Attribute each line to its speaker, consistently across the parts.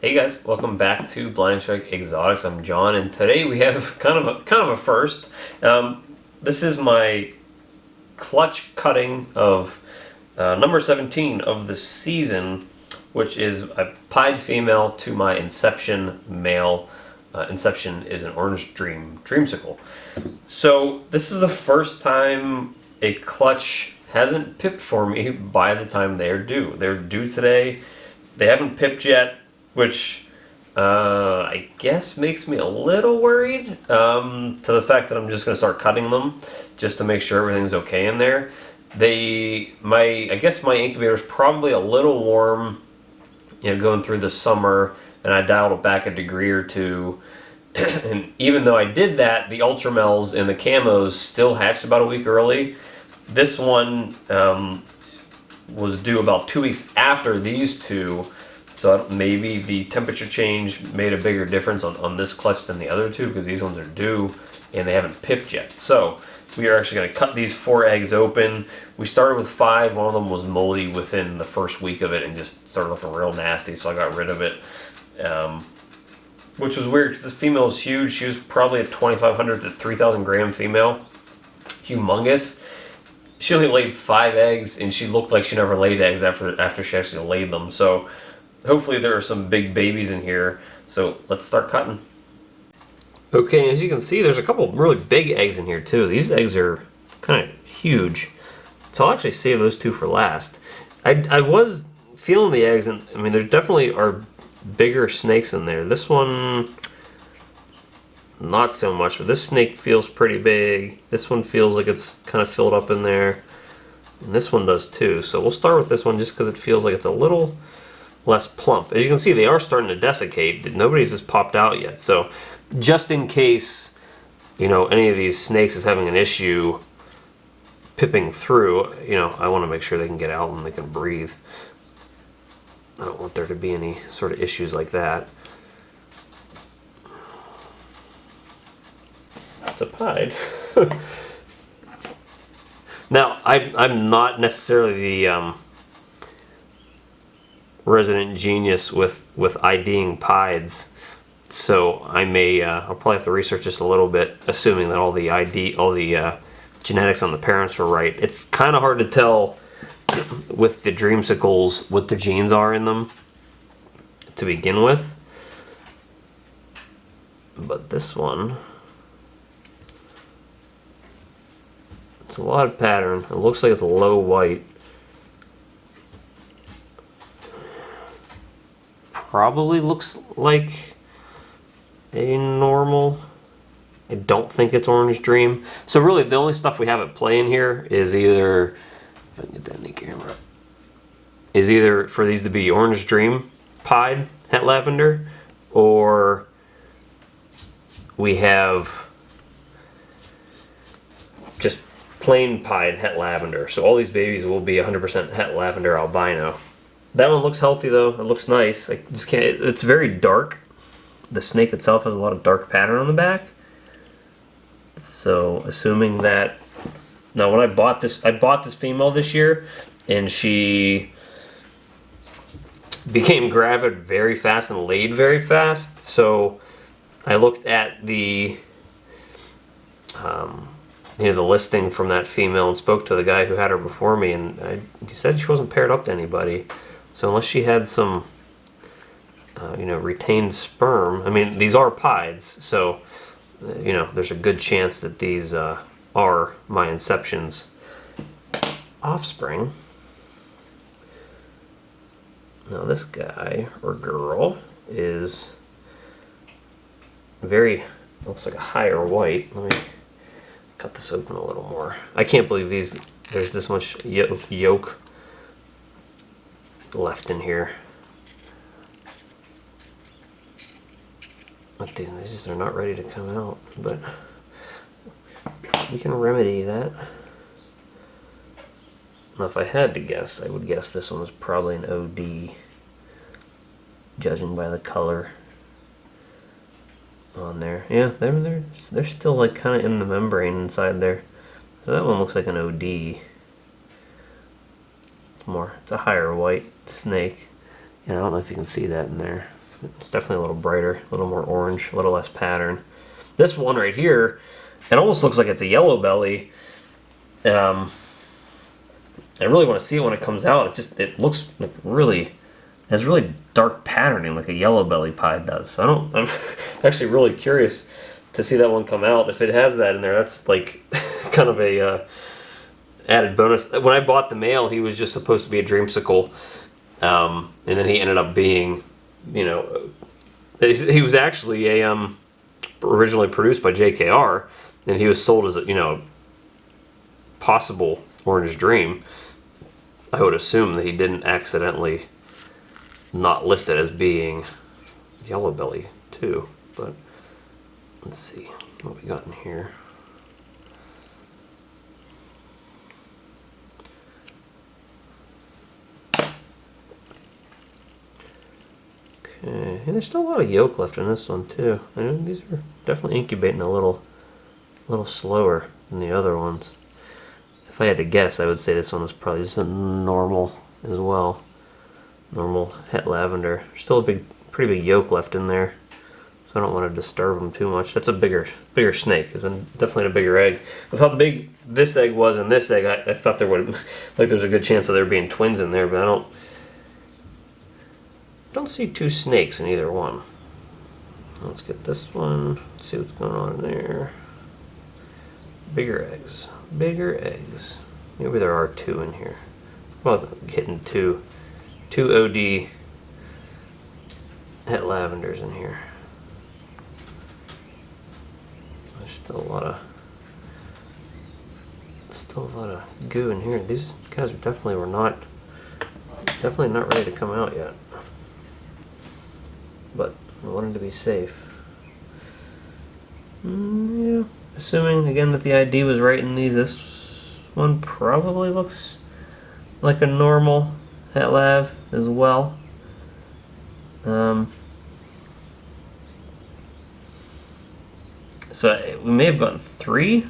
Speaker 1: Hey guys, welcome back to Blind Strike Exotics. I'm John, and today we have kind of a first. This is my clutch cutting of number 17 of the season, which is a pied female to my Inception male. Inception is an orange dreamsicle. So this is the first time a clutch hasn't pipped for me by the time they're due. They're due today. They haven't pipped yet, which I guess makes me a little worried, to the fact that I'm just going to start cutting them just to make sure everything's okay in there. I guess my incubator is probably a little warm, going through the summer, and I dialed it back a degree or two. And even though I did that, the Ultramels and the Camos still hatched about a week early. This one was due about 2 weeks after these two, so maybe the temperature change made a bigger difference on this clutch than the other two, because these ones are due and they haven't pipped yet. So we are actually going to cut these 4 eggs open. We started with 5. One of them was moldy within the first week of it and just started looking real nasty, so I got rid of it. Which was weird because this female is huge. She was probably a 2,500 to 3,000 gram female. Humongous. She only laid 5 eggs, and she looked like she never laid eggs after she actually laid them. So hopefully there are some big babies in here. So let's start cutting. Okay, as you can see, there's a couple really big eggs in here too. These eggs are kind of huge. So I'll actually save those 2 for last. I was feeling the eggs, and I mean, there definitely are bigger snakes in there. This one, not so much, but this snake feels pretty big. This one feels like it's kind of filled up in there. And this one does too. So we'll start with this one just because it feels like it's a little less plump. As you can see, they are starting to desiccate. Nobody's just popped out yet. So just in case, any of these snakes is having an issue pipping through, I want to make sure they can get out and they can breathe. I don't want there to be any sort of issues like that. It's a pied. Now, I'm not necessarily the resident genius with IDing pieds, so I may I'll probably have to research this a little bit, assuming that all the genetics on the parents were right. It's kind of hard to tell with the dreamsicles what the genes are in them to begin with, but this one, it's a lot of pattern. It looks like it's a low white. Probably looks like a normal. I don't think it's Orange Dream. So really the only stuff we have at play in here is either, if I can get that in the camera, is either for these to be Orange Dream pied het lavender, or we have just plain pied het lavender. So all these babies will be 100% het lavender albino. That one looks healthy though. It looks nice. I just can't. It's very dark. The snake itself has a lot of dark pattern on the back. So assuming that, now when I bought this female this year, and she became gravid very fast and laid very fast. So I looked at the the listing from that female and spoke to the guy who had her before me, and he said she wasn't paired up to anybody. So unless she had some retained sperm, I mean, these are pieds, so there's a good chance that these are my Inception's offspring. Now this guy or girl is looks like a higher white. Let me cut this open a little more. I can't believe there's this much yolk left in here. But they're not ready to come out, but we can remedy that. Now if I had to guess, I would guess this one was probably an OD, judging by the color on there. Yeah, they're still like kind of in the membrane inside there. So that one looks like an OD. It's a higher white snake. And I don't know if you can see that in there. It's definitely a little brighter, a little more orange, a little less pattern. This one right here, it almost looks like it's a yellow belly. I really want to see it when it comes out. It looks like really, has really dark patterning like a yellow belly pied does. So I'm actually really curious to see that one come out. If it has that in there, that's like kind of a added bonus. When I bought the male, he was just supposed to be a dreamsicle, and then he ended up being, you know, he was actually a originally produced by JKR, and he was sold as a, you know, possible orange dream. I would assume that he didn't accidentally not list it as being yellow belly too, but let's see what we got in here. Okay, and there's still a lot of yolk left in this one too. I know these are definitely incubating a little slower than the other ones. If I had to guess, I would say this one was probably just a normal as well. Normal het lavender. There's still a pretty big yolk left in there, so I don't want to disturb them too much. That's a bigger snake. It's definitely a bigger egg. With how big this egg was and this egg, I thought there would, like, there's a good chance of there being twins in there, but I don't see two snakes in either one. Let's get this one. See what's going on in there. Bigger eggs. Bigger eggs. Maybe there are two in here. Well, hitting two OD het lavenders in here. There's still a lot of goo in here. These guys definitely not ready to come out yet. But I wanted to be safe. Yeah. Assuming, again, that the ID was right in these, this one probably looks like a normal het lav as well. So we may have gotten 3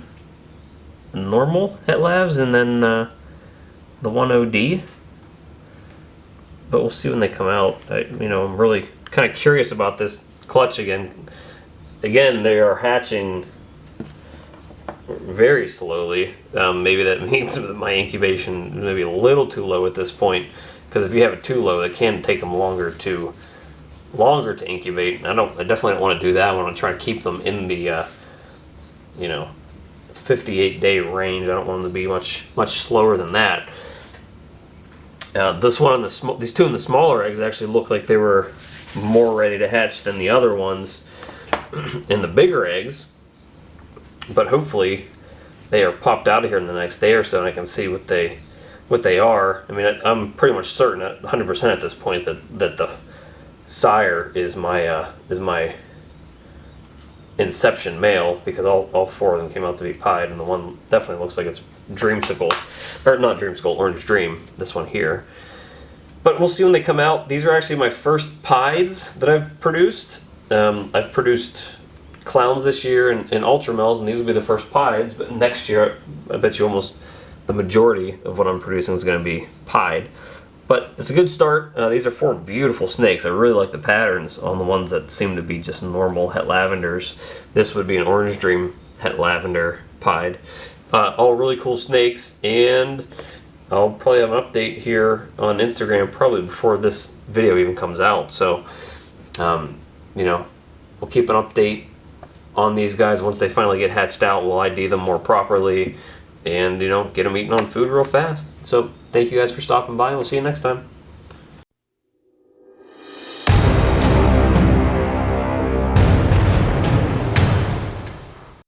Speaker 1: normal het lavs and then the one OD. But we'll see when they come out. I'm really kind of curious about this clutch again. Again, they are hatching very slowly. Maybe that means that my incubation is maybe a little too low at this point, because if you have it too low, it can take them longer to incubate. I definitely don't want to do that. I want to try to keep them in the 58-day range. I don't want them to be much slower than that. This one and these two in the smaller eggs actually look like they were more ready to hatch than the other ones in the bigger eggs. But hopefully they are popped out of here in the next day or so, and I can see what they are. I mean, I'm pretty much certain, at 100% at this point, that the sire is my inception male, because all 4 of them came out to be pied, and the one definitely looks like it's dreamsicle, or not dreamsicle, orange dream. This one here. But we'll see when they come out. These are actually my first PIEDS that I've produced. I've produced clowns this year and ultramels, and these will be the first PIEDS. But next year, I bet you almost the majority of what I'm producing is going to be pied. But it's a good start. These are 4 beautiful snakes. I really like the patterns on the ones that seem to be just normal het lavenders. This would be an orange dream het lavender pied. All really cool snakes, and I'll probably have an update here on Instagram probably before this video even comes out. So, we'll keep an update on these guys once they finally get hatched out. We'll ID them more properly and, get them eating on food real fast. So thank you guys for stopping by, and we'll see you next time.